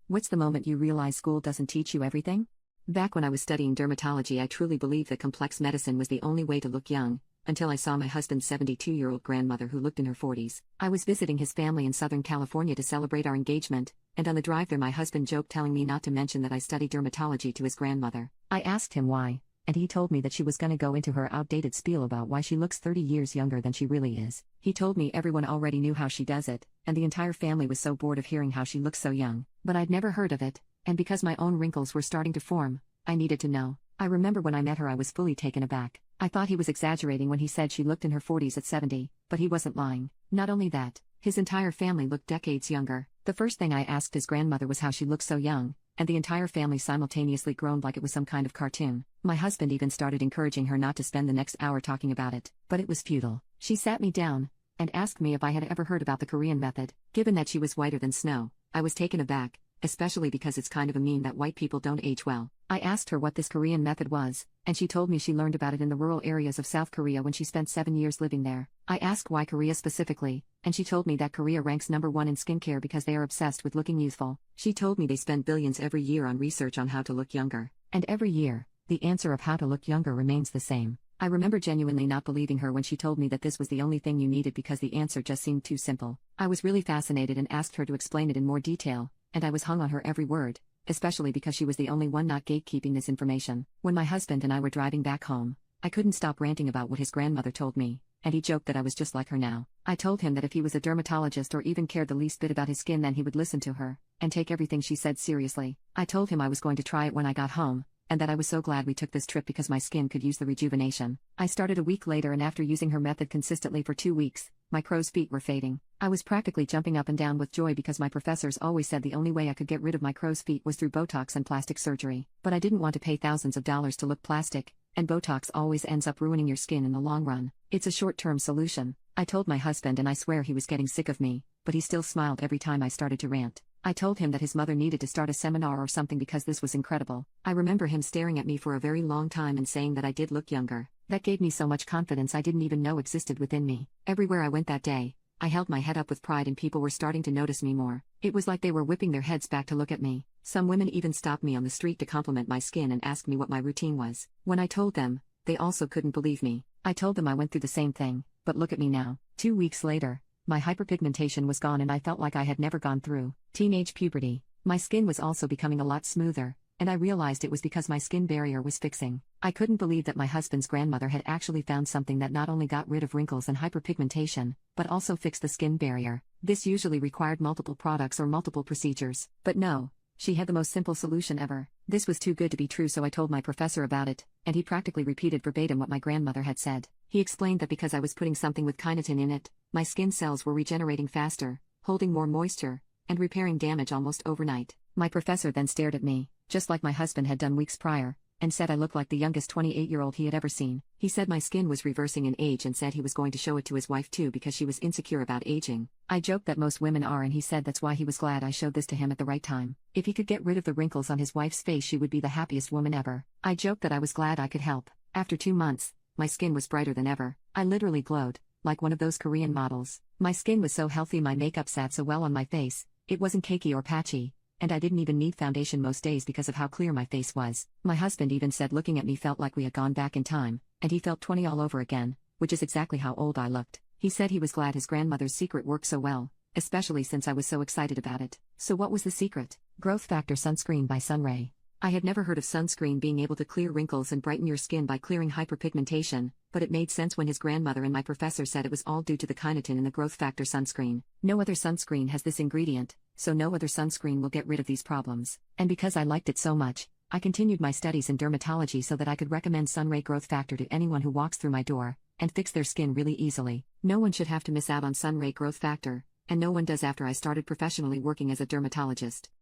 What's the moment you realize school doesn't teach you everything? Back when I was studying dermatology, I truly believed that complex medicine was the only way to look young, until I saw my husband's 72-year-old grandmother who looked in her 40s. I was visiting his family in Southern California to celebrate our engagement, and on the drive there my husband joked telling me not to mention that I studied dermatology to his grandmother. I asked him why, and he told me that she was gonna go into her outdated spiel about why she looks 30 years younger than she really is. He told me everyone already knew how she does it, and the entire family was so bored of hearing how she looks so young. But I'd never heard of it, and because my own wrinkles were starting to form, I needed to know. I remember when I met her I was fully taken aback. I thought he was exaggerating when he said she looked in her 40s at 70, but he wasn't lying. Not only that, his entire family looked decades younger. The first thing I asked his grandmother was how she looked so young, and the entire family simultaneously groaned like it was some kind of cartoon. My husband even started encouraging her not to spend the next hour talking about it, but it was futile. She sat me down and asked me if I had ever heard about the Korean method. Given that she was whiter than snow, I was taken aback, especially because it's kind of a meme that white people don't age well. I asked her what this Korean method was, and she told me she learned about it in the rural areas of South Korea when she spent 7 years living there. I asked why Korea specifically, and she told me that Korea ranks #1 in skincare because they are obsessed with looking youthful. She told me they spend billions every year on research on how to look younger. And every year, the answer of how to look younger remains the same. I remember genuinely not believing her when she told me that this was the only thing you needed because the answer just seemed too simple. I was really fascinated and asked her to explain it in more detail, and I was hung on her every word, especially because she was the only one not gatekeeping this information. When my husband and I were driving back home, I couldn't stop ranting about what his grandmother told me, and he joked that I was just like her now. I told him that if he was a dermatologist or even cared the least bit about his skin, then he would listen to her and take everything she said seriously. I told him I was going to try it when I got home, and that I was so glad we took this trip because my skin could use the rejuvenation. I started a week later, and after using her method consistently for 2 weeks, my crow's feet were fading. I was practically jumping up and down with joy because my professors always said the only way I could get rid of my crow's feet was through Botox and plastic surgery. But I didn't want to pay thousands of dollars to look plastic, and Botox always ends up ruining your skin in the long run. It's a short-term solution. I told my husband, and I swear he was getting sick of me, but he still smiled every time I started to rant. I told him that his mother needed to start a seminar or something because this was incredible. I remember him staring at me for a very long time and saying that I did look younger. That gave me so much confidence I didn't even know existed within me. Everywhere I went that day, I held my head up with pride, and people were starting to notice me more. It was like they were whipping their heads back to look at me. Some women even stopped me on the street to compliment my skin and ask me what my routine was. When I told them, they also couldn't believe me. I told them I went through the same thing, but look at me now. 2 weeks later, my hyperpigmentation was gone and I felt like I had never gone through teenage puberty. My skin was also becoming a lot smoother, and I realized it was because my skin barrier was fixing. I couldn't believe that my husband's grandmother had actually found something that not only got rid of wrinkles and hyperpigmentation, but also fixed the skin barrier. This usually required multiple products or multiple procedures. But no, she had the most simple solution ever. This was too good to be true, so I told my professor about it, and he practically repeated verbatim what my grandmother had said. He explained that because I was putting something with kinetin in it, my skin cells were regenerating faster, holding more moisture, and repairing damage almost overnight. My professor then stared at me, just like my husband had done weeks prior, and said I looked like the youngest 28-year-old he had ever seen. He said my skin was reversing in age and said he was going to show it to his wife too because she was insecure about aging. I joked that most women are, and he said that's why he was glad I showed this to him at the right time. If he could get rid of the wrinkles on his wife's face, she would be the happiest woman ever. I joked that I was glad I could help. After 2 months, my skin was brighter than ever. I literally glowed, like one of those Korean models. My skin was so healthy, my makeup sat so well on my face, it wasn't cakey or patchy, and I didn't even need foundation most days because of how clear my face was. My husband even said looking at me felt like we had gone back in time, and he felt 20 all over again, which is exactly how old I looked. He said he was glad his grandmother's secret worked so well, especially since I was so excited about it. So what was the secret? Growth Factor Sunscreen by Sunray. I had never heard of sunscreen being able to clear wrinkles and brighten your skin by clearing hyperpigmentation, but it made sense when his grandmother and my professor said it was all due to the kinetin in the Growth Factor sunscreen. No other sunscreen has this ingredient, so no other sunscreen will get rid of these problems. And because I liked it so much, I continued my studies in dermatology so that I could recommend Sunray Growth Factor to anyone who walks through my door, and fix their skin really easily. No one should have to miss out on Sunray Growth Factor, and no one does after I started professionally working as a dermatologist.